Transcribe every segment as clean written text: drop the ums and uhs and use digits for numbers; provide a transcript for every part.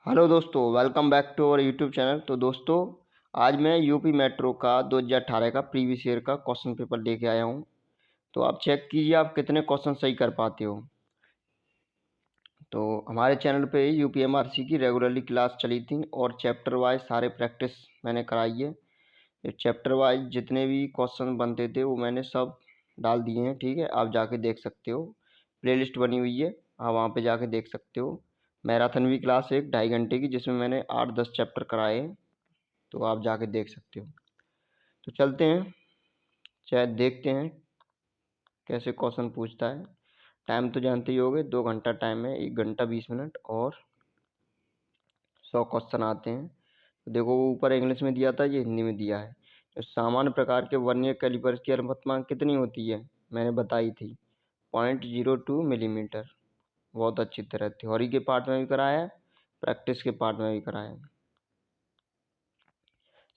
Hello दोस्तों, welcome back to our YouTube channel. तो दोस्तों, आज मैं यूपी मेट्रो का 2018 का प्रीवियस ईयर का क्वेश्चन पेपर लेके आया हूँ। तो आप चेक कीजिए आप कितने क्वेश्चन सही कर पाते हो। तो हमारे चैनल पे यूपीएमआरसी की रेगुलरली क्लास चली थी और चैप्टर वाइज सारे प्रैक्टिस मैंने कराई है। ये चैप्टर वाइज जितने भी क्वेश्चन बनते थे वो मैंने सब डाल दिए हैं। ठीक है, आप जाके देख सकते हो, प्लेलिस्ट बनी हुई है, आप वहाँ पे जाके देख सकते हो। मैराथन भी क्लास है 2.5 घंटे की, जिसमें मैंने 8-10 चैप्टर कराए हैं, तो आप जाके देख सकते हो। तो चलते हैं, चाहे देखते हैं कैसे क्वेश्चन पूछता है। टाइम तो जानते ही होगे, 2 घंटा टाइम है, 1 घंटा 20 मिनट और 100 क्वेश्चन आते हैं। तो देखो, वो ऊपर इंग्लिश में दिया था, ये हिंदी में दिया है। तो सामान्य प्रकार के वर्नियर कैलिपर्स की अलपतमांक कितनी होती है, मैंने बताई थी 0.02 मिलीमीटर। बहुत अच्छी तरह थ्योरी के पार्ट में भी कराया है, प्रैक्टिस के पार्ट में भी कराया है।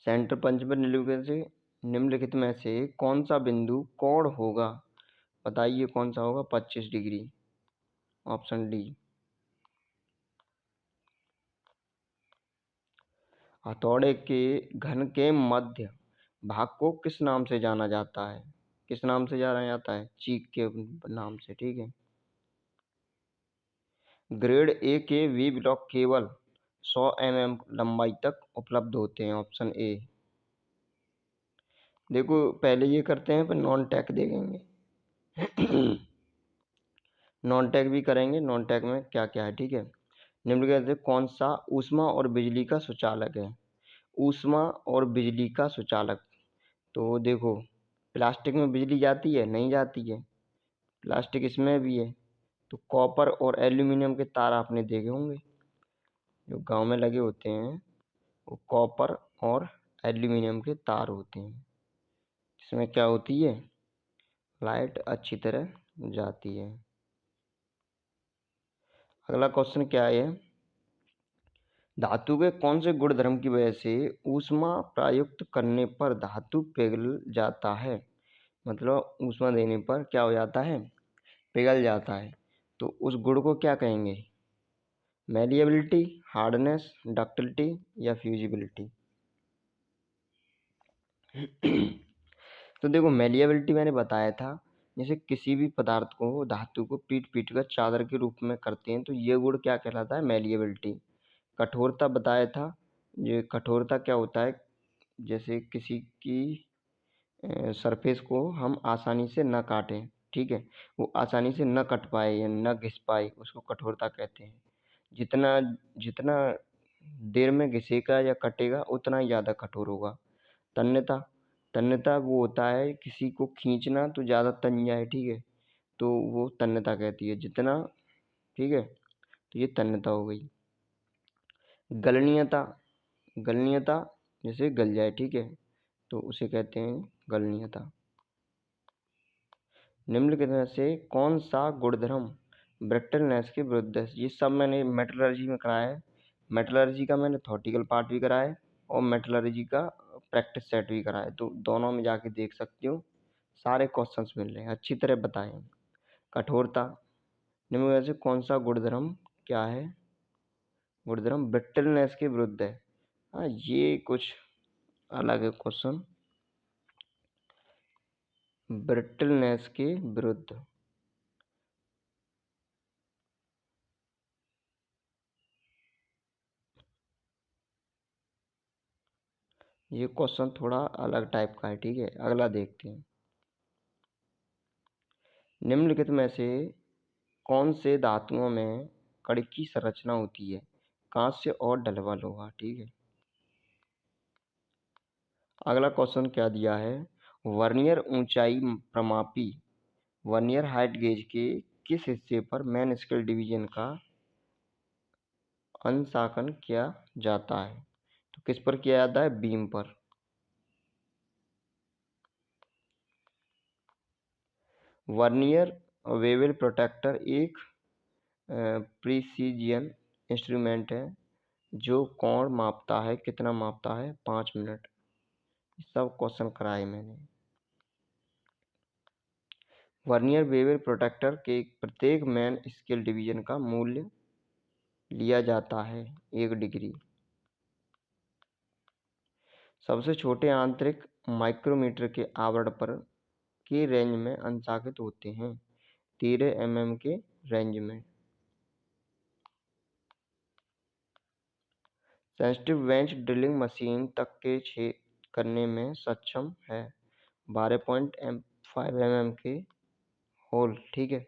सेंटर पंच पर निम्नलिखित में से कौन सा बिंदु कोण होगा, बताइए कौन सा होगा। 25 डिग्री, ऑप्शन डी। हथौड़े के घन के मध्य भाग को किस नाम से जाना जाता है, किस नाम से जाना जाता है, चीक के नाम से। ठीक है। ग्रेड ए के वी ब्लॉक केवल 100 mm लंबाई तक उपलब्ध होते हैं, ऑप्शन ए। देखो, पहले ये करते हैं फिर नॉन टैग देखेंगे। नॉन टैग भी करेंगे, नॉन टैग में क्या क्या है। ठीक है। निम्नलिखित में से कौन सा ऊष्मा और बिजली का सुचालक है। ऊष्मा और बिजली का सुचालक, तो देखो, प्लास्टिक में बिजली जाती है, नहीं जाती है। प्लास्टिक इसमें भी है। तो कॉपर और एल्यूमिनियम के तार आपने देखे होंगे, जो गांव में लगे होते हैं, वो कॉपर और एल्यूमिनियम के तार होते हैं। इसमें क्या होती है, लाइट अच्छी तरह जाती है। अगला क्वेश्चन क्या है, धातु के कौन से गुणधर्म की वजह से ऊष्मा प्रयुक्त करने पर धातु पिघल जाता है। मतलब ऊष्मा देने पर क्या हो जाता है, पिघल जाता है। तो उस गुण को क्या कहेंगे, मैलिएबिलिटी, हार्डनेस, डक्टिलिटी या फ्यूजिबिलिटी। तो देखो, मैलिएबिलिटी मैंने बताया था, जैसे किसी भी पदार्थ को, धातु को पीट पीट कर चादर के रूप में करते हैं, तो ये गुण क्या कहलाता है, मैलिएबिलिटी। कठोरता बताया था, ये कठोरता क्या होता है, जैसे किसी की सरफेस को हम आसानी से न काटें। ठीक है, वो आसानी से न कट पाए या न घिस पाए, उसको कठोरता कहते हैं। जितना जितना देर में घिसेगा या कटेगा उतना ही ज़्यादा कठोर होगा। तन्यता, तन्यता वो होता है किसी को खींचना तो ज़्यादा तन जाए। ठीक है, तो वो तन्यता कहती है जितना। ठीक है, तो ये तन्यता हो गई। गलनीयता, गलनीयता जैसे गल जाए। ठीक है, तो उसे कहते हैं गलनीयता। निम्नलिखित में से कौन सा गुणधर्म ब्रिटलनेस के विरुद्ध है। ये सब मैंने मेटलर्जी में कराया है। मेटलर्जी का मैंने थॉटिकल पार्ट भी कराया है और मेटलर्जी का प्रैक्टिस सेट भी कराया है, तो दोनों में जाके देख सकते हो, सारे क्वेश्चंस मिल रहे हैं, अच्छी तरह बताए हैं। कठोरता, निम्नलिखित में से कौन सा गुणधर्म क्या है, गुणधर्म ब्रिटलनेस के विरुद्ध है। हाँ, ये कुछ अलग है क्वेश्चन, ब्रिटलनेस के विरुद्ध। ये क्वेश्चन थोड़ा अलग टाइप का है। ठीक है, अगला देखते हैं। निम्नलिखित में से कौन से धातुओं में कण की संरचना होती है, कांस्य और ढलवा लोहा। ठीक है। अगला क्वेश्चन क्या दिया है, वर्नियर ऊंचाई प्रमापी वर्नियर हाइट गेज के किस हिस्से पर मेन स्केल डिवीजन का अंशांकन किया जाता है। तो किस पर किया जाता है, बीम पर। वर्नियर वेवल प्रोटेक्टर एक प्रिसीजन इंस्ट्रूमेंट है जो कोण मापता है, कितना मापता है, 5 मिनट। सब क्वेश्चन कराए मैंने। वर्नियर बेवल प्रोटेक्टर के प्रत्येक मेन स्केल डिवीजन का मूल्य लिया जाता है 1 डिग्री। सबसे छोटे आंतरिक माइक्रोमीटर के आवरण पर की रेंज में अंशांकित होते हैं 13 mm के रेंज में। सेंसिटिव बेंच ड्रिलिंग मशीन तक के छेद करने में सक्षम है 12.5 mm के होल। ठीक है।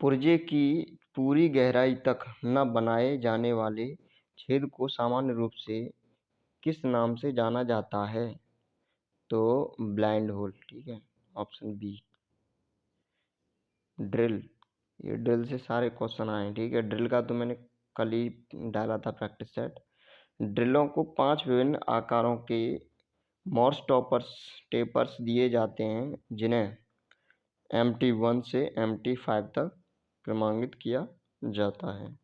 पुर्जे की पूरी गहराई तक न बनाए जाने वाले छेद को सामान्य रूप से किस नाम से जाना जाता है? तो ब्लाइंड होल। ठीक है, ऑप्शन बी ड्रिल। ये ड्रिल से सारे क्वेश्चन आए। ठीक है, ड्रिल का तो मैंने कल ही डाला था प्रैक्टिस सेट। ड्रिलों को 5 विभिन्न आकारों के मॉर्स टेपर्स दिए जाते हैं जिन्हें MT1 से MT5 तक क्रमांकित किया जाता है।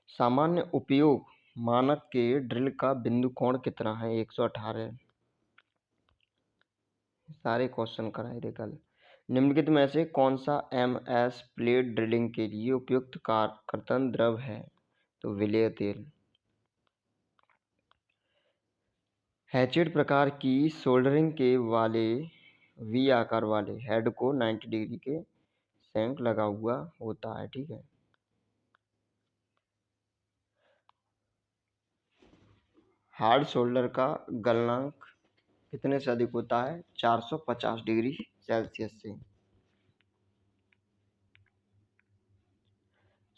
सामान्य उपयोग मानक के ड्रिल का बिंदु कोण कितना है? 118। सारे क्वेश्चन कराए थे कल। निम्नलिखित में से कौन सा MS प्लेट ड्रिलिंग के लिए उपयुक्त कर्तन द्रव है? तो विलेय तेल। हैचेड प्रकार की सोल्डरिंग के वाले V आकार वाले हेड को 90 डिग्री के सेंक लगा हुआ होता है। ठीक है। हार्ड सोल्डर का गलनांक कितने से अधिक होता है? 450 डिग्री सेल्सियस से।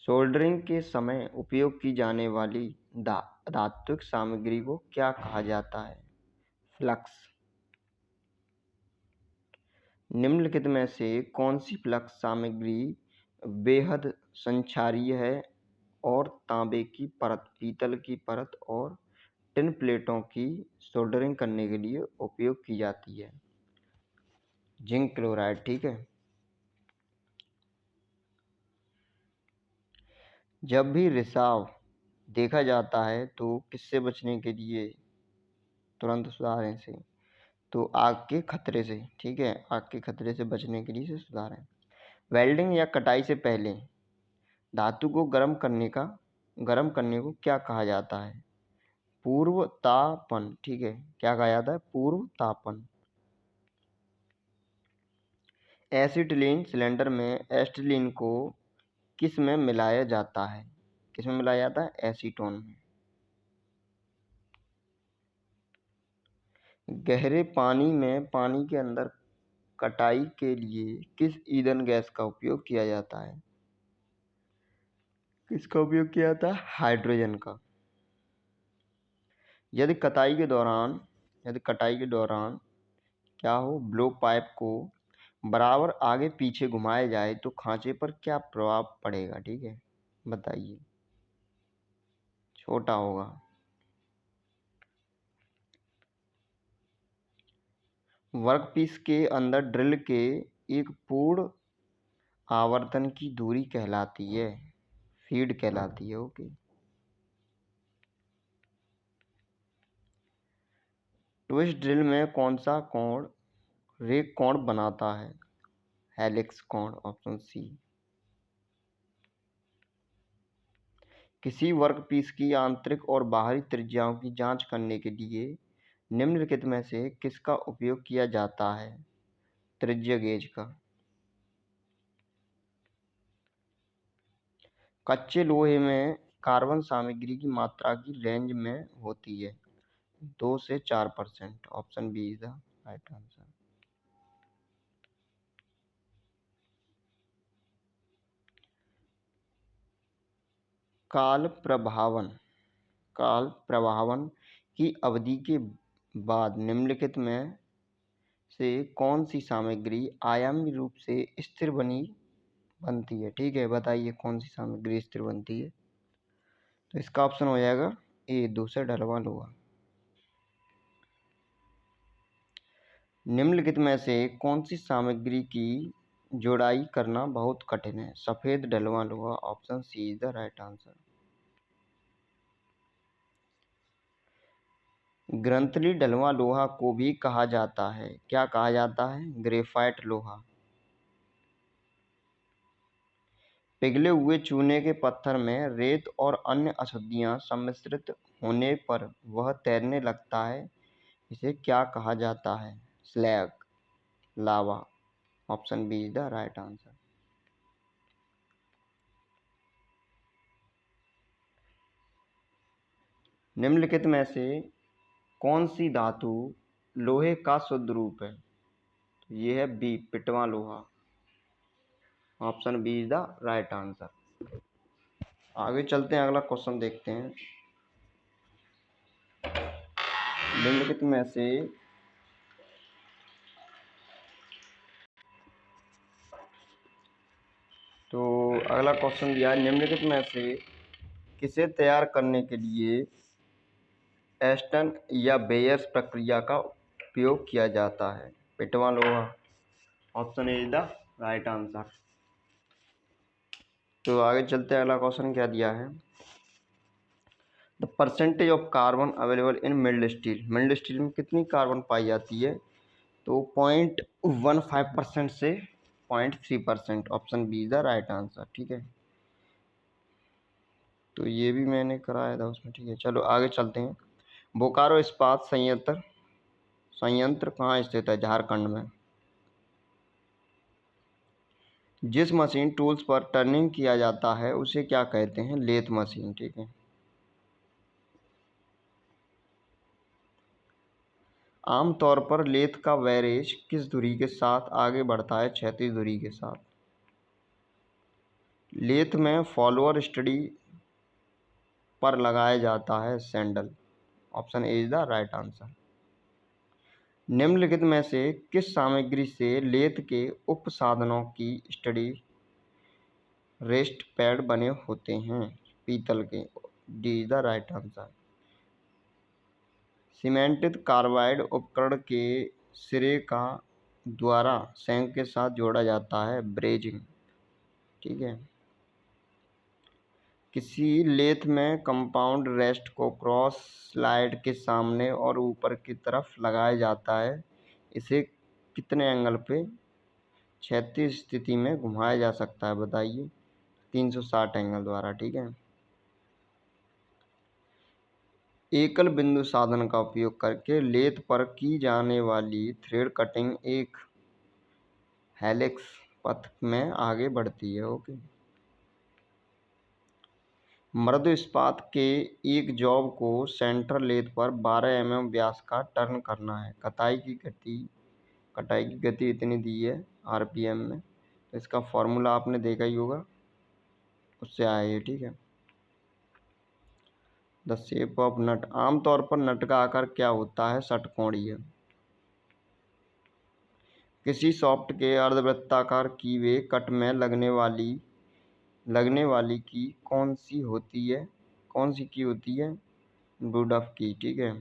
सोल्डरिंग के समय उपयोग की जाने वाली धात्विक सामग्री को क्या कहा जाता है? फ्लक्स। निम्नलिखित में से कौन सी फ्लक्स सामग्री बेहद संक्षारीय है और तांबे की परत, पीतल की परत और टिन प्लेटों की सोल्डरिंग करने के लिए उपयोग की जाती है? Zinc chloride. ठीक है। जब भी रिसाव देखा जाता है तो किससे बचने के लिए तुरंत सुधारें से? तो आग के खतरे से। ठीक है, आग के खतरे से बचने के लिए सुधारें। वेल्डिंग या कटाई से पहले धातु को गर्म करने को क्या कहा जाता है? पूर्व तापन। ठीक है, क्या कहा जाता है? पूर्व तापन। एसिटिलीन सिलेंडर में एसिटिलीन को किस में मिलाया जाता है? किस में मिलाया जाता है? एसीटोन में। गहरे पानी में पानी के अंदर कटाई के लिए किस ईंधन गैस का उपयोग किया जाता है? किसका उपयोग किया जाता है? हाइड्रोजन का। यदि कटाई के दौरान क्या हो, ब्लो पाइप को बराबर आगे पीछे घुमाया जाए तो खांचे पर क्या प्रभाव पड़ेगा? ठीक है, बताइए। छोटा होगा। वर्कपीस के अंदर ड्रिल के एक पूर्ण आवर्तन की दूरी कहलाती है फीड कहलाती है। ओके। ट्विस्ट ड्रिल में कौन सा कोण रेक कोण बनाता है? हेलिक्स कोण। Option C. किसी वर्कपीस की आंतरिक और बाहरी त्रिज्याओं की जांच करने के लिए निम्नलिखित में से किसका उपयोग किया जाता है? त्रिज्या गेज का। कच्चे लोहे में कार्बन सामग्री की मात्रा की रेंज में होती है 2 से 4%। Option B is the right answer. काल प्रभावन की अवधि के बाद निम्नलिखित में से कौन सी सामग्री आयामी रूप से स्थिर बनती है? ठीक है, बताइए कौन सी सामग्री स्थिर बनती है? तो इसका ऑप्शन हो जाएगा ए, दूसरा ढलवां लोहा। निम्नलिखित में से कौन सी सामग्री की जोड़ाई करना बहुत कठिन है? सफेद ढलवां लोहा। Option C is the right answer. ग्रंथली ढलवां लोहा को भी कहा जाता है, क्या कहा जाता है? ग्रेफाइट लोहा। पिघले हुए चूने के पत्थर में रेत और अन्य अशुद्धियाँ सम्मिश्रित होने पर वह तैरने लगता है, इसे क्या कहा जाता है? स्लैग, लावा। Option B is the right answer. निम्नलिखित में से कौन सी धातु लोहे का शुद्ध रूप है? तो ये है बी, पिटवा लोहा। Option B is the right answer. आगे चलते हैं, अगला क्वेश्चन देखते हैं। निम्नलिखित में से तो अगला क्वेश्चन दिया है, निम्नलिखित में से किसे तैयार करने के लिए एस्टन या बेयर्स प्रक्रिया का उपयोग किया जाता है? पिटवा लोहा। Option A is the right answer. तो आगे चलते हैं, अगला क्वेश्चन क्या दिया है? The percentage of carbon available in mild steel. Mild steel में कितनी कार्बन पाई जाती है? तो 0.15% से 0.3%। Option B is the right answer. ठीक है, तो ये भी मैंने कराया था उसमें। ठीक है, चलो आगे चलते हैं। बोकारो इस्पात संयंत्र कहाँ स्थित है? झारखंड में। जिस मशीन टूल्स पर टर्निंग किया जाता है उसे क्या कहते हैं? Lathe machine. ठीक है। आमतौर पर लेथ का वैरेज किस धुरी के साथ आगे बढ़ता है? क्षैतिज धुरी के साथ। लेथ में फॉलोअर स्टडी पर लगाया जाता है sandal. Option A is the right answer. निम्नलिखित में से किस सामग्री से लेथ के उपसाधनों की स्टडी रेस्ट पैड बने होते हैं? पीतल के। D is the right answer. Cemented carbide उपकरण के सिरे का द्वारा सैंक के साथ जोड़ा जाता है ब्रेजिंग। ठीक है। किसी लेथ में कंपाउंड रेस्ट को क्रॉस स्लाइड के सामने और ऊपर की तरफ लगाया जाता है, इसे कितने एंगल पे क्षैतिज स्थिति में घुमाया जा सकता है? बताइए। 360 एंगल द्वारा। ठीक है। एकल बिंदु साधन का उपयोग करके लेथ पर की जाने वाली थ्रेड कटिंग एक हेलिक्स पथ में आगे बढ़ती है। ओके। मृदु इस्पात के एक जॉब को सेंटर लेथ पर 12 mm व्यास का टर्न करना है। कटाई की गति इतनी दी है आरपीएम में। तो इसका फॉर्मूला आपने देखा ही होगा, उससे आया है। ठीक है। द शेप ऑफ नट। आमतौर पर नट का आकार क्या होता है? षटकोणीय। किसी सॉफ्ट के अर्धवृत्ताकार कीवे कट में लगने वाली की कौन सी की होती है? वुडफ की। ठीक है।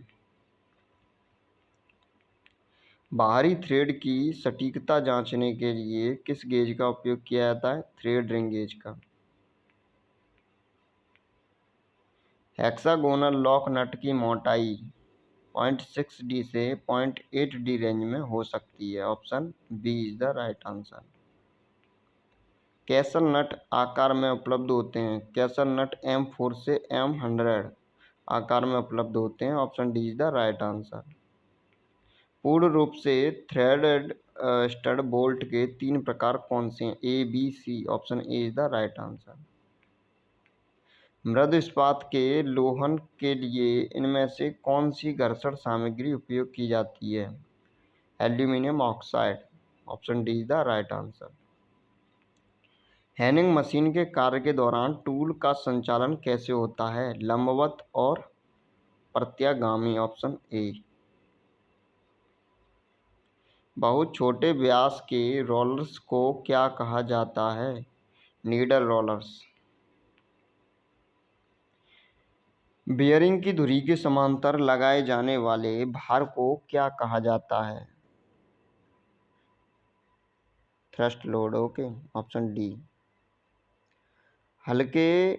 बाहरी थ्रेड की सटीकता जांचने के लिए किस गेज का उपयोग किया जाता है? थ्रेड रिंग गेज का। हेक्सागोनल लॉक नट की मोटाई 0.6D से 0.8D रेंज में हो सकती है। Option B is the right answer. Castle nut आकार में उपलब्ध होते हैं? कैसल नट M4 से M100 आकार में उपलब्ध होते हैं। Option D is the right answer. पूर्ण रूप से थ्रेडेड स्टड बोल्ट के 3 प्रकार कौन से हैं? A, B, C. Option A is the right answer. मृदु इस्पात के लोहन के लिए इनमें से कौन सी घर्षण सामग्री उपयोग की जाती है? Aluminium oxide. Option D is the right answer. Honing machine के कार्य के दौरान टूल का संचालन कैसे होता है? लंबवत और प्रत्यागामी। Option A. बहुत छोटे व्यास के रोलर्स को क्या कहा जाता है? Needle rollers. बियरिंग की धुरी के समांतर लगाए जाने वाले भार को क्या कहा जाता है? Thrust load. Okay. Option D. हल्के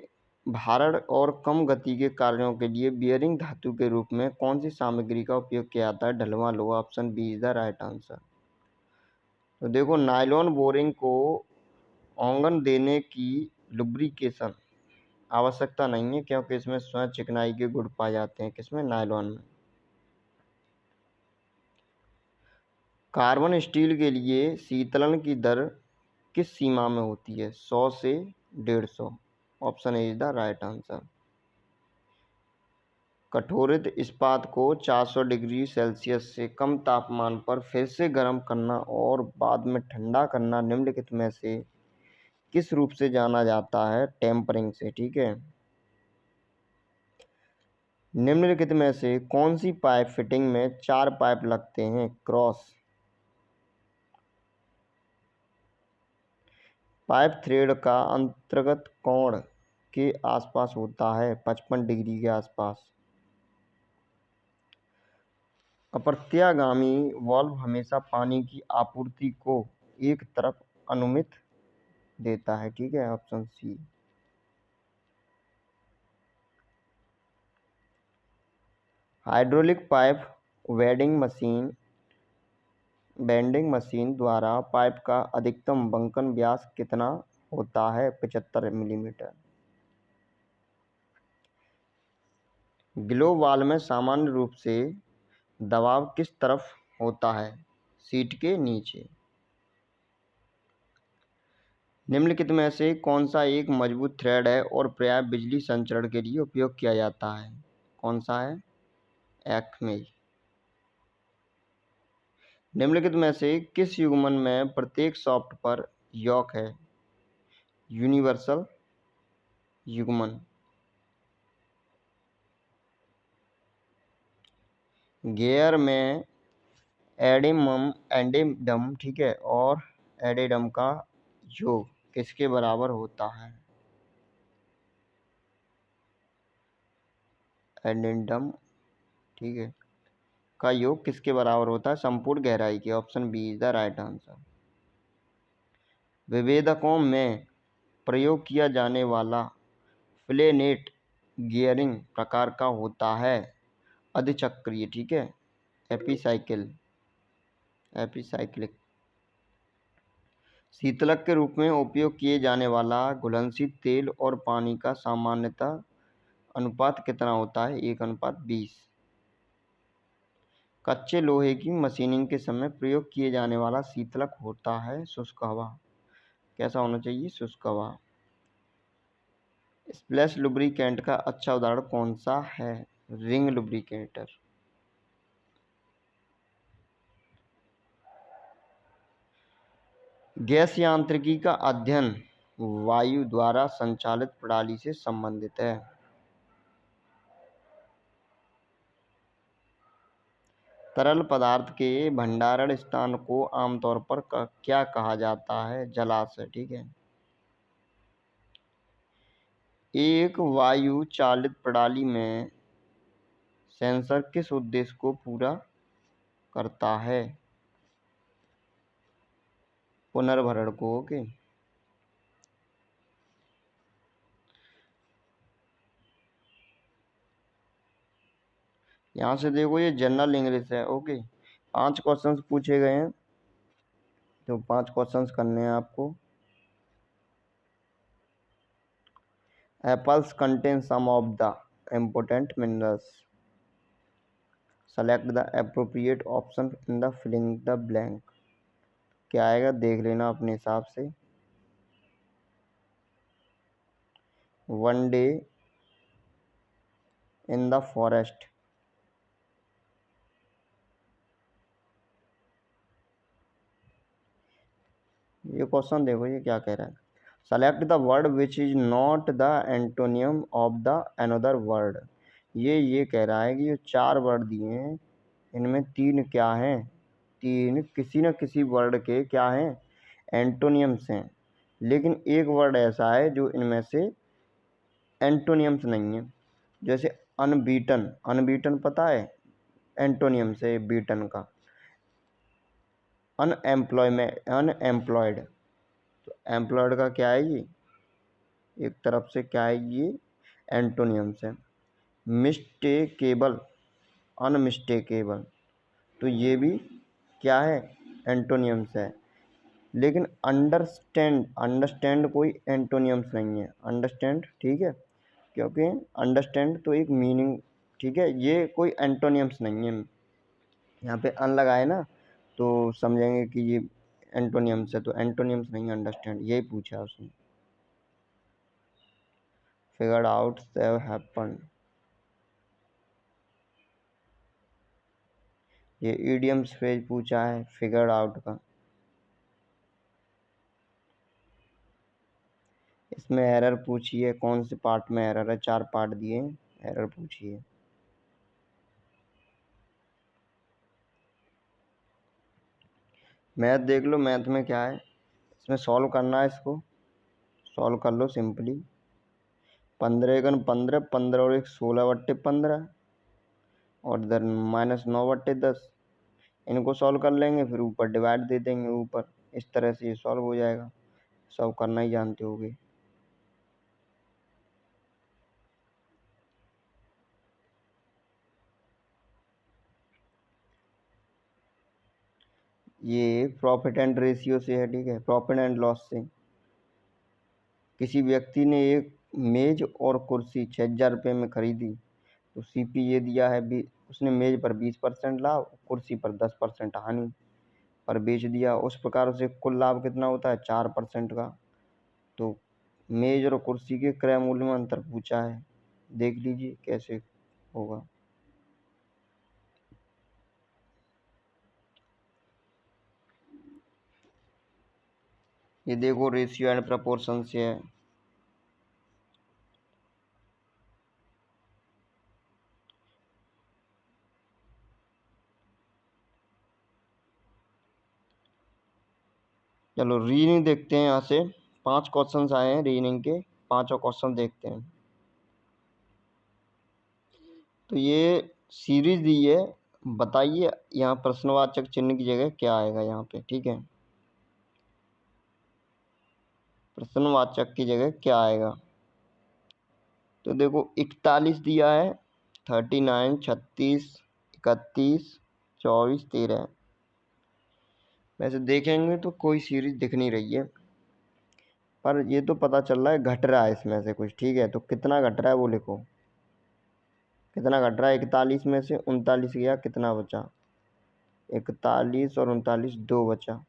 भारण और कम गति के कार्यों के लिए बियरिंग धातु के रूप में कौन सी सामग्री का उपयोग किया जाता है? ढलवां लोहा। Option B is the right answer. तो देखो, नायलॉन बोरिंग को ऑंगन देने की लुब्रिकेशन आवश्यकता नहीं है, क्योंकि इसमें स्वयं चिकनाई के गुण पाए जाते हैं। किसमें? नायलॉन में। कार्बन स्टील के लिए शीतलन की दर किस सीमा में होती है? 100 से 150। Option A is the right answer. कठोरित इस्पात को 400 डिग्री सेल्सियस से कम तापमान पर फिर से गर्म करना और बाद में ठंडा करना निम्नलिखित में से किस रूप से जाना जाता है? टेम्परिंग से। ठीक है। निम्नलिखित में से कौन सी पाइप फिटिंग में 4 पाइप लगते हैं? क्रॉस पाइप थ्रेड का अंतर्गत कोण के आसपास होता है? 55 डिग्री के आसपास। अप्रत्यागामी वाल्व हमेशा पानी की आपूर्ति को एक तरफ अनुमति देता है। ठीक है, option C. Hydraulic pipe bending machine द्वारा पाइप का अधिकतम बंकन व्यास कितना होता है? 75 मिलीमीटर। ग्लोब वाल्व में सामान्य रूप से दबाव किस तरफ होता है? सीट के नीचे। निम्नलिखित में से कौन सा एक मजबूत थ्रेड है और प्रायः बिजली संचरण के लिए उपयोग किया जाता है? कौन सा है? एक्मे। निम्नलिखित में से किस युग्मन में प्रत्येक शाफ्ट पर यॉक है? यूनिवर्सल युग्मन। गियर में एडेडम ठीक है, और एडेडम का योग किसके बराबर होता है? एडेडम ठीक है का योग किसके बराबर होता है? संपूर्ण गहराई के। Option B is the right answer. विभेदकों में प्रयोग किया जाने वाला प्लेनेट गियरिंग प्रकार का होता है? अधिचक्रीय। ठीक है, एपिसाइक्लिक। शीतलक के रूप में उपयोग किए जाने वाला घुलनशील तेल और पानी का सामान्यतः अनुपात कितना होता है? 1:20। कच्चे लोहे की मशीनिंग के समय प्रयोग किए जाने वाला शीतलक होता है शुष्क हवा। कैसा होना चाहिए? शुष्क हवा। स्प्लैश लुब्रिकेंट का अच्छा उदाहरण कौन सा है? Ring lubricator. गैस यांत्रिकी का अध्ययन वायु द्वारा संचालित प्रणाली से संबंधित है। तरल पदार्थ के भंडारण स्थान को आमतौर पर क्या कहा जाता है? जलाशय। ठीक है। एक वायु चालित प्रणाली में सेंसर किस उद्देश्य को पूरा करता है? पुनर्भरण को। ओके। यहाँ से देखो, ये जनरल इंग्लिश है। ओके, 5 क्वेश्चंस पूछे गए हैं, तो 5 क्वेश्चंस करने हैं आपको। Apples contain some of the important minerals. Select the appropriate option in the filling the blank. क्या आएगा देख लेना अपने हिसाब से। One day in the forest. ये क्वेश्चन देखो, ये क्या कह रहा है। Select the word which is not the antonym of the another word. ये कह रहा है कि ये 4 वर्ड दिए हैं, इनमें 3 क्या हैं? 3 किसी न किसी वर्ड के क्या हैं? एंटोनियम्स हैं। लेकिन एक वर्ड ऐसा है जो इनमें से एंटोनियम्स नहीं है। जैसे अनबीटन पता है? एंटोनियम से बीटन का। अनएम्प्लॉयड, तो एम्प्लॉयड का क्या है? ये एक तरफ से क्या है? ये एंटोनियम्स है। मिस्टेकेबल, अनमिस्टेकेबल, तो ये भी क्या है? एंटोनियम्स है। लेकिन अंडरस्टैंड, अंडरस्टैंड कोई एंटोनियम्स नहीं है। अंडरस्टैंड, ठीक है, क्योंकि अंडरस्टैंड तो एक मीनिंग, ठीक है, ये कोई एंटोनियम्स नहीं है। यहाँ पे अन लगा है ना, तो समझेंगे कि ये एंटोनियम्स है, तो एंटोनियम्स नहीं, अंडरस्टैंड, यही पूछा उसने। फिगर्ड आउट हैव हैपन, ये इडियम्स फ्रेज पूछा है फिगर्ड आउट का। इसमें एरर पूछी है, कौन से पार्ट में एरर है, 4 पार्ट दिए, एरर पूछी है। मैथ देख लो, मैथ में क्या है, इसमें सॉल्व करना है, इसको सॉल्व कर लो सिंपली। 15 एकन 15, 15 और 1 16/15, और इधर -9/10, इनको सॉल्व कर लेंगे, फिर ऊपर डिवाइड दे देंगे ऊपर, इस तरह से ये सॉल्व हो जाएगा। सॉल्व करना ही जानते होगे। ये प्रॉफिट एंड रेशियो से है, ठीक है, प्रॉफिट एंड लॉस से। किसी व्यक्ति ने एक मेज और कुर्सी 6,000 रुपये में खरीदी, तो सीपी ये दिया है, उसने मेज पर 20% लाभ, कुर्सी पर 10% हानि पर बेच दिया। उस प्रकार उसे कुल लाभ कितना होता है, 4% का। तो मेज और कुर्सी के क्रय मूल्य में अंतर पूछा है, देख लीजिए कैसे होगा। ये देखो रेशियो एंड प्रपोर्शन से है। चलो रीजनिंग देखते हैं, यहाँ से 5 क्वेश्चंस आए हैं रीजनिंग के, 5 क्वेश्चन देखते हैं। तो ये सीरीज दी है, बताइए यहाँ प्रश्नवाचक चिन्ह की जगह क्या आएगा यहाँ पे, ठीक है, प्रश्नवाचक की जगह क्या आएगा। तो देखो 41 दिया है, 39, 36, 31, 24, 13। वैसे देखेंगे तो कोई सीरीज दिख नहीं रही है, पर ये तो पता चल रहा है घट रहा है इसमें से कुछ, ठीक है, तो कितना घट रहा है वो लिखो। कितना घट रहा है, 41 में से 39 गया, कितना बचा, 41 और 39, 2 बचा।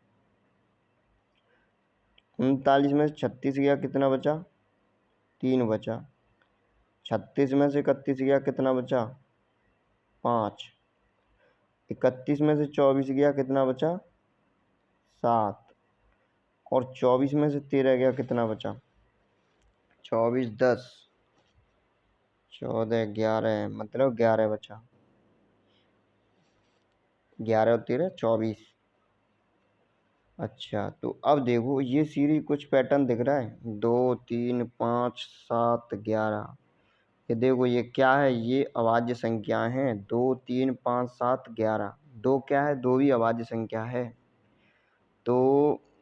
39 में से 36 गया, कितना बचा, 3 बचा। 36 में से 31 गया, कितना बचा, 5। 31 में से 24 गया, कितना बचा, 7। और 24 में से 13 गया, कितना बचा, 24, 10, 14, 11, मतलब 11 बचा। 11 और 13, 24। अच्छा, तो अब देखो ये सीरीज कुछ पैटर्न दिख रहा है, 2, 3, 5, 7, 11। ये देखो ये क्या है, ये अभाज्य संख्या है, 2, 3, 5, 7, 11। 2 क्या है, 2 भी अभाज्य संख्या है। तो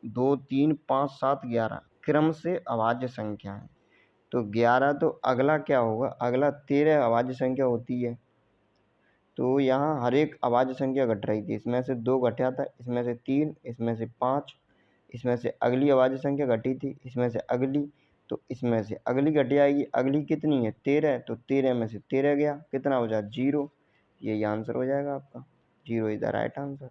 2, 3, 5, 7, 11 क्रम से अभाज्य संख्या है। तो 11, तो अगला क्या होगा, अगला 13 अभाज्य संख्या होती है। तो यहाँ हर एक अभाज्य संख्या घट रही थी, इसमें से 2 घटा था, इसमें से 3, इसमें से 5, इसमें से अगली अभाज्य संख्या घटी थी, इसमें से अगली, तो इसमें से अगली घट जाएगी। अगली कितनी है, 13, तो 13 में से 13 गया, कितना हो जाए, 0। यही आंसर हो जाएगा आपका, 0 इज द राइट आंसर।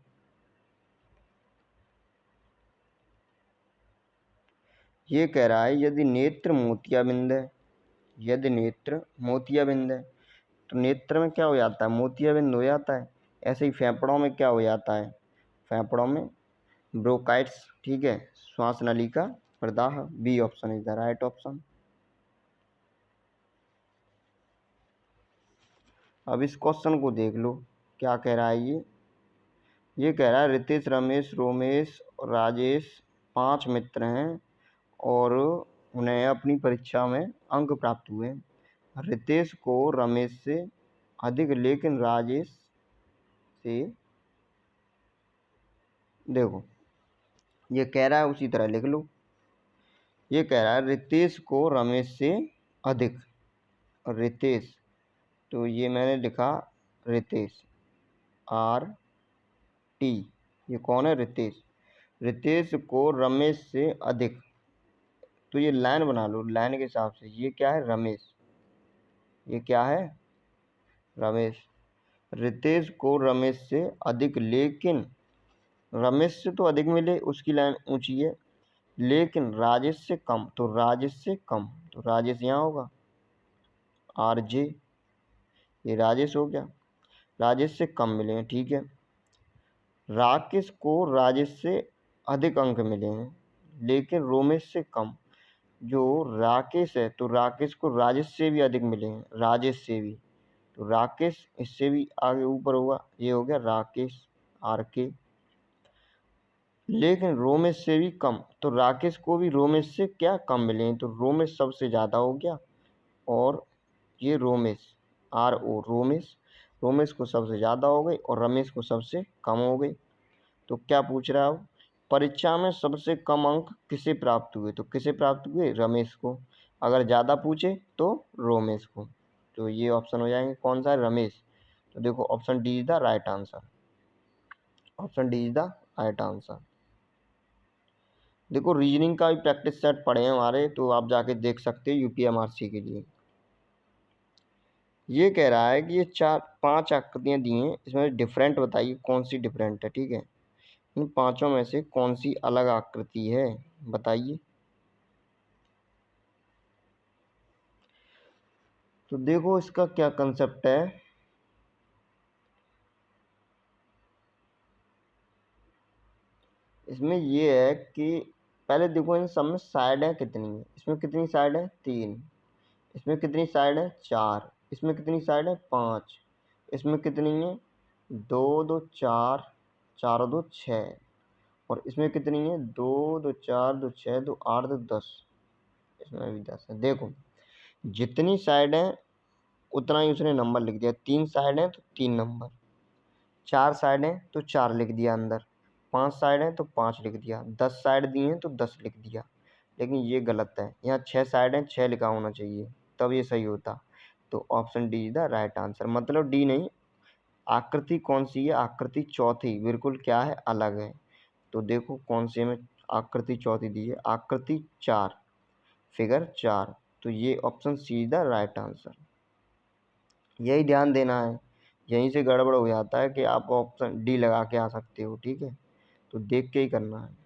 ये कह रहा है यदि नेत्र मोतियाबिंद है, यदि नेत्र मोतियाबिंद है, तो नेत्र में क्या हो जाता है, मोतियाबिंद हो जाता है। ऐसे ही फेफड़ों में क्या हो जाता है, फेफड़ों में ब्रोंकाइटिस, ठीक है, श्वास नली का प्रदाह। B option is the right option. अब इस क्वेश्चन को देख लो, क्या कह रहा है ये कह रहा है रितेश, रमेश, रोमेश और राजेश 5 मित्र हैं और उन्हें अपनी परीक्षा में अंक प्राप्त हुए। रितेश को रमेश से अधिक, लेकिन राजेश से, देखो ये कह रहा है उसी तरह लिख लो। ये कह रहा है रितेश को रमेश से अधिक, रितेश, तो ये मैंने लिखा रितेश, R T, ये कौन है, रितेश। रितेश को रमेश से अधिक, तो ये लाइन बना लो, लाइन के हिसाब से ये क्या है, रमेश, ये क्या है, रमेश। रितेश को रमेश से अधिक, लेकिन रमेश से तो अधिक मिले, उसकी लाइन ऊंची है, लेकिन राजेश से कम, तो राजेश से कम, तो राजेश यहाँ होगा, RJ, ये राजेश हो गया, राजेश से कम मिले हैं, ठीक है। राकेश को राजेश से अधिक अंक मिले हैं, लेकिन रोमेश से कम। जो राकेश है तो राकेश को राजेश से भी अधिक मिले हैं, राजेश से भी, तो राकेश इससे भी आगे ऊपर होगा, ये हो गया राकेश, RK। लेकिन रोमेश से भी कम, तो राकेश को भी रोमेश से क्या कम मिले हैं, तो रोमेश सबसे ज़्यादा हो गया, और ये रोमेश, RO, रोमेश, रोमेश को सबसे ज़्यादा हो गई और रमेश को सबसे कम हो गई। तो क्या पूछ रहा है अब, परीक्षा में सबसे कम अंक किसे प्राप्त हुए, तो किसे प्राप्त हुए, रमेश को। अगर ज़्यादा पूछे तो रोमेश को, तो ये ऑप्शन हो जाएंगे, कौन सा है, रमेश। तो देखो option D is the right answer, option D is the right answer. देखो रीजनिंग का भी प्रैक्टिस सेट पड़े हैं हमारे, तो आप जाके देख सकते हैं UPMRC के लिए। ये कह रहा है कि ये 4-5 आकृतियाँ दी हैं, इसमें डिफरेंट बताइए कौन सी डिफरेंट है, ठीक है। इन पांचों में से कौन सी अलग आकृति है, बताइए। तो देखो इसका क्या कंसेप्ट है, इसमें ये है कि पहले देखो इन सब में साइड है कितनी है, इसमें कितनी साइड है, 3, इसमें कितनी साइड है, 4, इसमें कितनी साइड है, 5, इसमें कितनी है, 2 2 4, 4 2 6, और इसमें कितनी है, 2 2 4 2 6 2 8 2 10, इसमें भी 10 है। देखो जितनी साइड है उतना ही उसने नंबर लिख दिया, 3 साइड है तो 3 नंबर, 4 साइड है तो 4 लिख दिया अंदर, 5 साइड है तो 5 लिख दिया, 10 साइड दी हैं तो 10 लिख दिया। लेकिन ये गलत है, यहाँ 6 साइड है, 6 लिखा होना चाहिए, तब ये सही होता। तो option D is the right answer, मतलब डी नहीं, आकृति कौन सी है, आकृति चौथी बिल्कुल क्या है, अलग है। तो देखो कौन से में आकृति चौथी दी है, आकृति 4, फिगर 4, तो ये option C is the right answer. यही ध्यान देना है, यहीं से गड़बड़ हो जाता है कि आप ऑप्शन डी लगा के आ सकते हो, ठीक है, तो देख के ही करना है।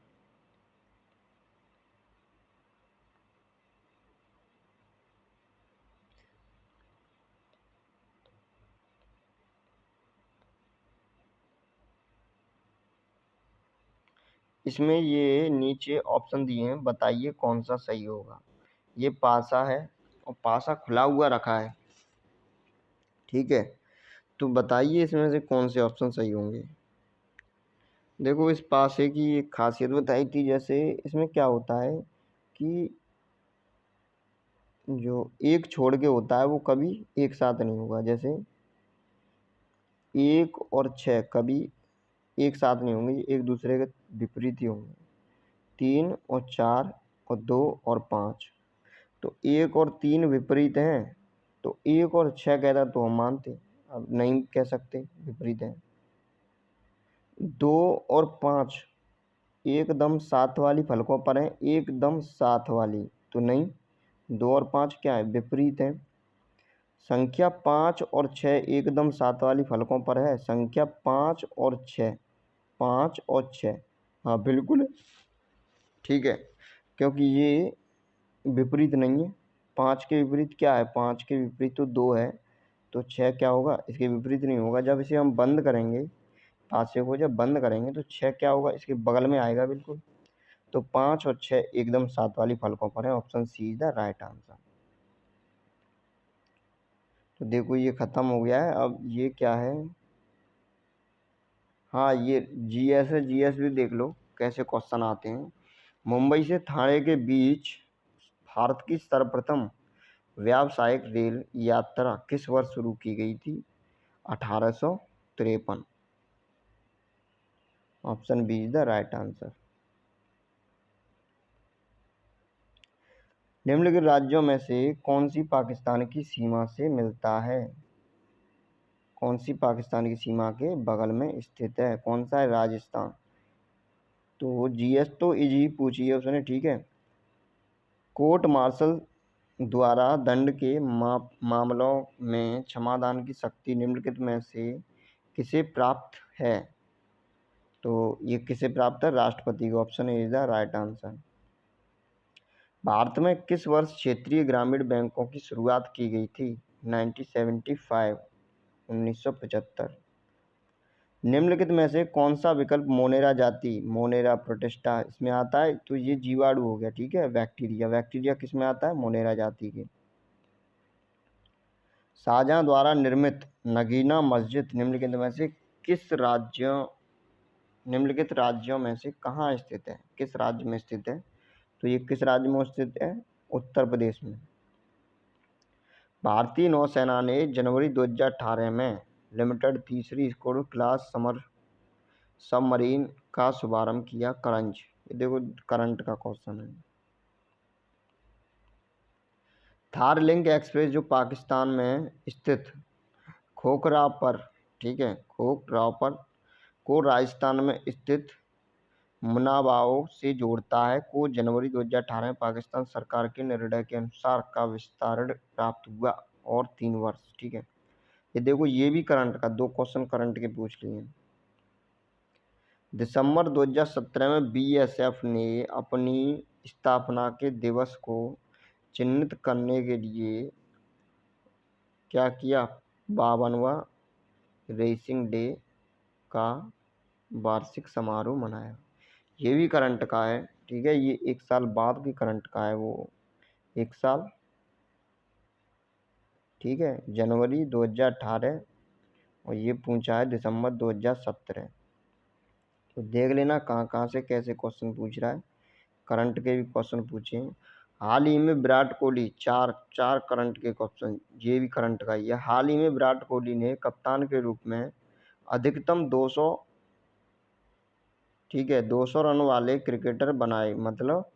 इसमें ये नीचे ऑप्शन दिए हैं, बताइए कौन सा सही होगा। ये पासा है और पासा खुला हुआ रखा है, ठीक है, तो बताइए इसमें से कौन से ऑप्शन सही होंगे। देखो इस पासे की एक खासियत बताई थी, जैसे इसमें क्या होता है कि जो एक छोड़ के होता है वो कभी एक साथ नहीं होगा, जैसे 1 और 6 कभी एक साथ नहीं होंगे, ये एक दूसरे के विपरीत ही होंगे। 3 और 4 और 2 और 5, तो 1 और 3 विपरीत हैं, तो 1 और 6 कहता तो हम मानते, अब नहीं कह सकते विपरीत हैं। 2 और 5 एकदम साथ वाली फलकों पर हैं, एकदम साथ वाली, तो नहीं, 2 और 5 क्या है, विपरीत हैं। संख्या 5 और 6 एकदम साथ वाली फलकों पर है, संख्या 5 और 6, 5 और 6, हाँ बिल्कुल, ठीक है, क्योंकि ये विपरीत नहीं है। 5 के विपरीत क्या है, 5 के विपरीत तो 2 है, तो 6 क्या होगा, इसके विपरीत नहीं होगा। जब इसे हम बंद करेंगे, 5 को जब बंद करेंगे तो 6 क्या होगा, इसके बगल में आएगा बिल्कुल। तो 5 और 6 एकदम साथ वाली फलकों पर है, option C is the right answer. तो देखो ये खत्म हो गया है, अब ये क्या है, हाँ ये GS है, GS भी देख लो कैसे क्वेश्चन आते हैं। मुंबई से ठाणे के बीच भारत की सर्वप्रथम व्यावसायिक रेल यात्रा किस वर्ष शुरू की गई थी, 1853, option B is the right answer. निम्नलिखित राज्यों में से कौन सी पाकिस्तान की सीमा से मिलता है, कौन सी पाकिस्तान की सीमा के बगल में स्थित है, कौन सा है, राजस्थान, तो जीएस तो इजी पूछी है उसने, ठीक है। कोर्ट मार्शल द्वारा दंड के मामलों में क्षमादान की शक्ति निम्नलिखित में से किसे प्राप्त है? तो ये किसे प्राप्त है? राष्ट्रपति को। Option A is the right answer. Bharat में किस वर्ष क्षेत्रीय ग्रामीण बैंकों की शुरुआत की गई थी? 1975, 1975। निम्नलिखित में से कौन सा विकल्प मोनेरा जाति, मोनेरा प्रोटिस्टा इसमें आता है? तो ये जीवाणु हो गया, ठीक है। बैक्टीरिया, बैक्टीरिया किस में आता है? मोनेरा जाति के। शाहजहां द्वारा निर्मित नगीना मस्जिद निम्नलिखित राज्यों में से कहाँ स्थित है? किस राज्य में स्थित है? तो ये किस राज्य में स्थित है? उत्तर प्रदेश में। भारतीय नौसेना ने जनवरी 2018 में लिमिटेड तीसरी स्क्वाड्रन क्लास सबमरीन का शुभारंभ किया। करंज, ये देखो करंट का क्वेश्चन है। थार लिंक एक्सप्रेस जो पाकिस्तान में स्थित खोखरा पर, ठीक है, खोखरा पर को राजस्थान में स्थित मुनाबाओ से जोड़ता है, को जनवरी 2018 में पाकिस्तान सरकार के निर्णय के अनुसार का विस्तारण प्राप्त हुआ और 3 वर्ष, ठीक है। ये देखो ये भी करंट का, 2 क्वेश्चन करंट के पूछ लिए। दिसंबर 2017 में बीएसएफ ने अपनी स्थापना के दिवस को चिन्हित करने के लिए क्या किया? 52वां रेसिंग डे का वार्षिक समारोह मनाया। ये भी करंट का है, ठीक है। ये 1 साल बाद की करंट का है, वो 1 साल, ठीक है, जनवरी 2018 और ये पूछा है दिसंबर 2017। तो देख लेना कहाँ कहाँ से कैसे क्वेश्चन पूछ रहा है। करंट के भी क्वेश्चन पूछे हैं। हाल ही में विराट कोहली, चार करंट के क्वेश्चन, ये भी करंट का ही है। हाल ही में विराट कोहली ने कप्तान के रूप में अधिकतम 200, ठीक है, 200 रन वाले क्रिकेटर बनाए, मतलब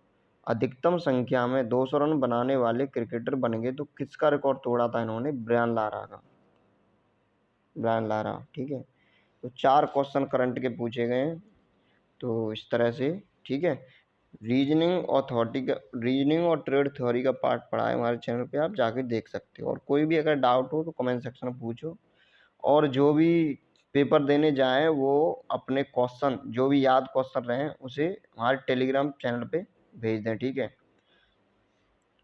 अधिकतम संख्या में 200 रन बनाने वाले क्रिकेटर बन गए। तो किसका रिकॉर्ड तोड़ा था इन्होंने? ब्रायन लारा का, ब्रायन लारा, ठीक है। तो 4 क्वेश्चन करंट के पूछे गए हैं। तो इस तरह से, ठीक है। रीजनिंग और ट्रेड थ्योरी का पार्ट पढ़ा है हमारे चैनल पे, आप जाके देख सकते हो। और कोई भी अगर डाउट हो तो कमेंट सेक्शन में पूछो। और जो भी पेपर देने जाएं वो अपने क्वेश्चन, जो भी याद क्वेश्चन रहे उसे हमारे टेलीग्राम चैनल पे भेज दें, ठीक है।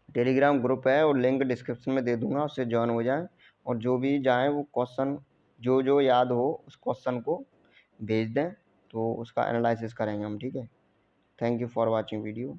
टेलीग्राम ग्रुप है और लिंक डिस्क्रिप्शन में दे दूंगा, उससे ज्वाइन हो जाएं। और जो भी जाएं वो क्वेश्चन जो याद हो उस क्वेश्चन को भेज दें, तो उसका एनालिसिस करेंगे हम, ठीक है। Thank you for watching video.